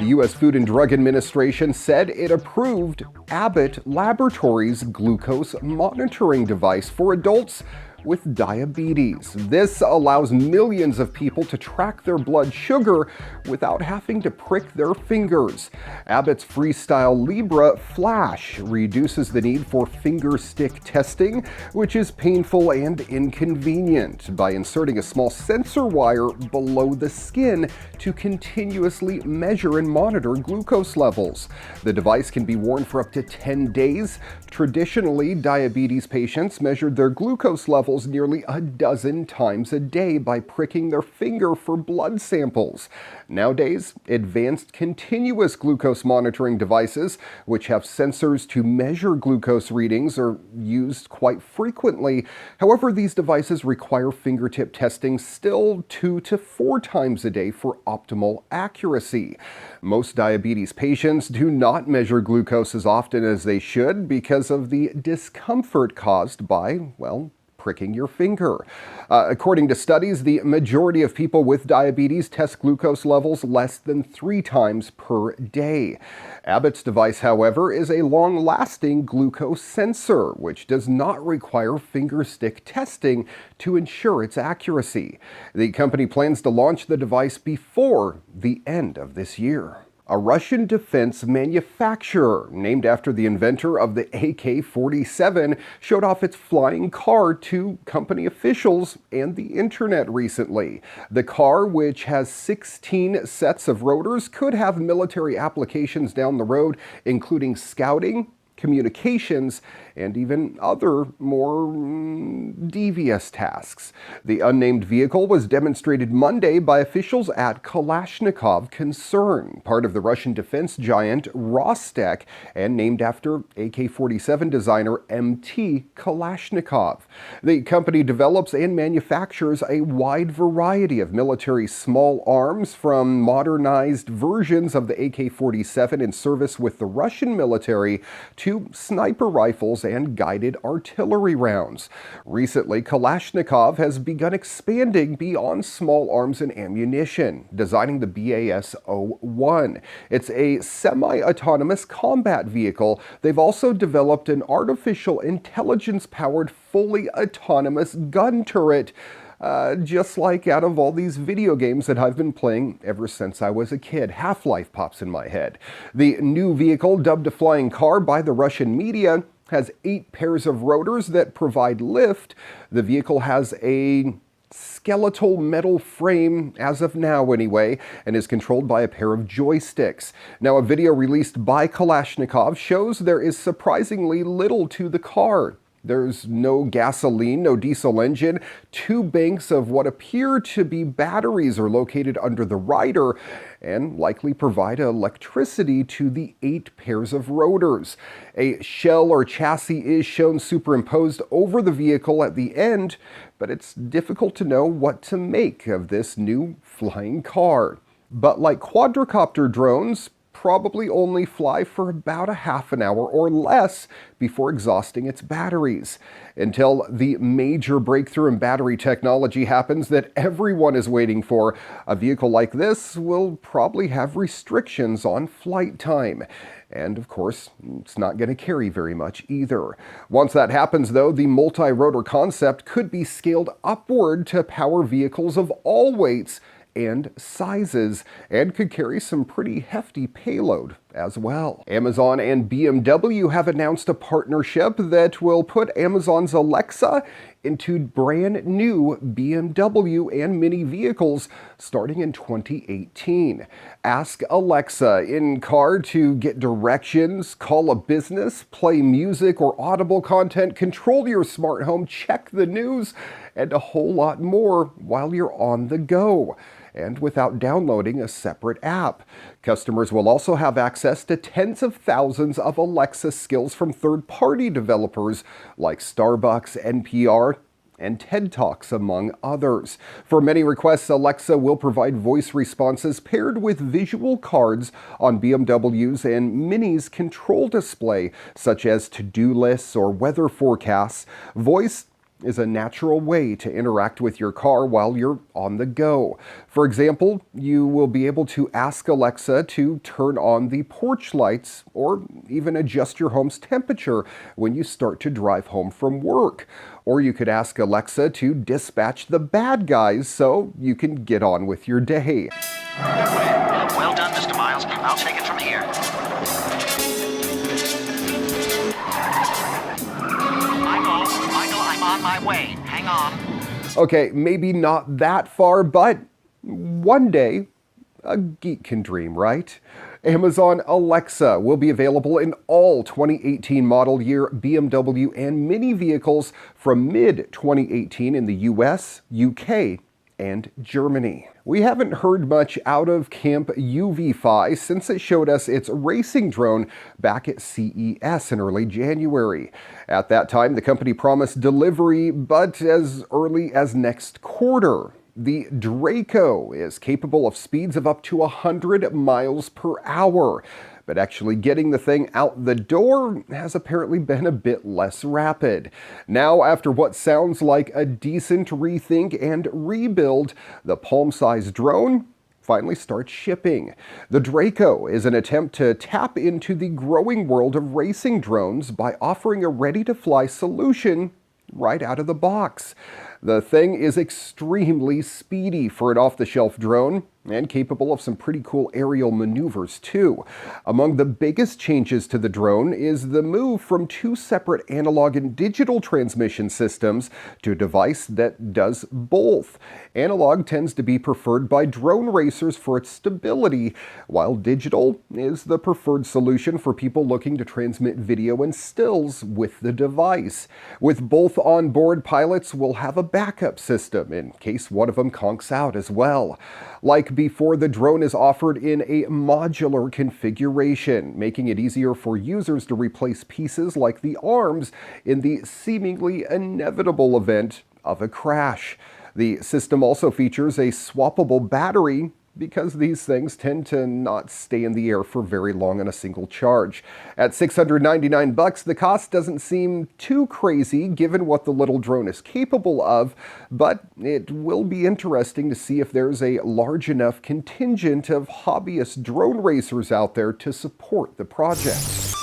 U.S. Food and Drug Administration said it approved Abbott Laboratories' glucose monitoring device for adults with diabetes. This allows millions of people to track their blood sugar without having to prick their fingers. Abbott's Freestyle Libre Flash reduces the need for finger stick testing, which is painful and inconvenient, by inserting a small sensor wire below the skin to continuously measure and monitor glucose levels. The device can be worn for up to 10 days. Traditionally, diabetes patients measured their glucose levels nearly a dozen times a day by pricking their finger for blood samples. Nowadays, advanced continuous glucose monitoring devices, which have sensors to measure glucose readings, are used quite frequently. However, these devices require fingertip testing still 2 to 4 times a day for optimal accuracy. Most diabetes patients do not measure glucose as often as they should because of the discomfort caused by, pricking your finger. According to studies, the majority of people with diabetes test glucose levels less than 3 times per day. Abbott's device, however, is a long-lasting glucose sensor, which does not require finger stick testing to ensure its accuracy. The company plans to launch the device before the end of this year. A Russian defense manufacturer, named after the inventor of the AK-47, showed off its flying car to company officials and the internet recently. The car, which has 16 sets of rotors, could have military applications down the road, including scouting, communications, and even other more devious tasks. The unnamed vehicle was demonstrated Monday by officials at Kalashnikov Concern, part of the Russian defense giant Rostec, and named after AK-47 designer M.T. Kalashnikov. The company develops and manufactures a wide variety of military small arms, from modernized versions of the AK-47 in service with the Russian military to sniper rifles and guided artillery rounds. Recently, Kalashnikov has begun expanding beyond small arms and ammunition, designing the BAS-01. It's a semi-autonomous combat vehicle. They've also developed an artificial intelligence-powered, fully autonomous gun turret, just like out of all these video games that I've been playing ever since I was a kid. Half-Life pops in my head. The new vehicle, dubbed a flying car by the Russian media, has 8 pairs of rotors that provide lift. The vehicle has a skeletal metal frame, as of now anyway, and is controlled by a pair of joysticks. Now, a video released by Kalashnikov shows there is surprisingly little to the car. There's no gasoline, no diesel engine. 2 banks of what appear to be batteries are located under the rider and likely provide electricity to the 8 pairs of rotors. A shell or chassis is shown superimposed over the vehicle at the end, but it's difficult to know what to make of this new flying car. But like quadricopter drones, probably only fly for about a half an hour or less before exhausting its batteries. Until the major breakthrough in battery technology happens that everyone is waiting for, a vehicle like this will probably have restrictions on flight time. And of course, it's not going to carry very much either. Once that happens, though, the multi-rotor concept could be scaled upward to power vehicles of all weights and sizes, and could carry some pretty hefty payload as well. Amazon and BMW have announced a partnership that will put Amazon's Alexa into brand new BMW and Mini vehicles starting in 2018. Ask Alexa in car to get directions, call a business, play music or Audible content, control your smart home, check the news, and a whole lot more while you're on the go, and without downloading a separate app. Customers will also have access to tens of thousands of Alexa skills from third-party developers like Starbucks, NPR, and TED Talks, among others. For many requests, Alexa will provide voice responses paired with visual cards on BMW's and Mini's control display, such as to-do lists or weather forecasts. Voice is a natural way to interact with your car while you're on the go. For example, you will be able to ask Alexa to turn on the porch lights or even adjust your home's temperature when you start to drive home from work. Or you could ask Alexa to dispatch the bad guys so you can get on with your day. Well done, Mr. Miles. I'll take it from here. Michael, I'm on my way. Hang on. Okay, maybe not that far, but one day, a geek can dream, right? Amazon Alexa will be available in all 2018 model year BMW and Mini vehicles from mid-2018 in the US, UK, and Germany. We haven't heard much out of Camp UVFi since it showed us its racing drone back at CES in early January. At that time, the company promised delivery, but as early as next quarter. The Draco is capable of speeds of up to 100 miles per hour, but actually getting the thing out the door has apparently been a bit less rapid. Now, after what sounds like a decent rethink and rebuild, the palm-sized drone finally starts shipping. The Draco is an attempt to tap into the growing world of racing drones by offering a ready-to-fly solution right out of the box. The thing is extremely speedy for an off-the-shelf drone and capable of some pretty cool aerial maneuvers too. Among the biggest changes to the drone is the move from two separate analog and digital transmission systems to a device that does both. Analog tends to be preferred by drone racers for its stability, while digital is the preferred solution for people looking to transmit video and stills with the device. With both onboard, pilots will have a backup system in case one of them conks out as well. Like before, the drone is offered in a modular configuration, making it easier for users to replace pieces like the arms in the seemingly inevitable event of a crash. The system also features a swappable battery because these things tend to not stay in the air for very long on a single charge. At $699, the cost doesn't seem too crazy given what the little drone is capable of, but it will be interesting to see if there's a large enough contingent of hobbyist drone racers out there to support the project.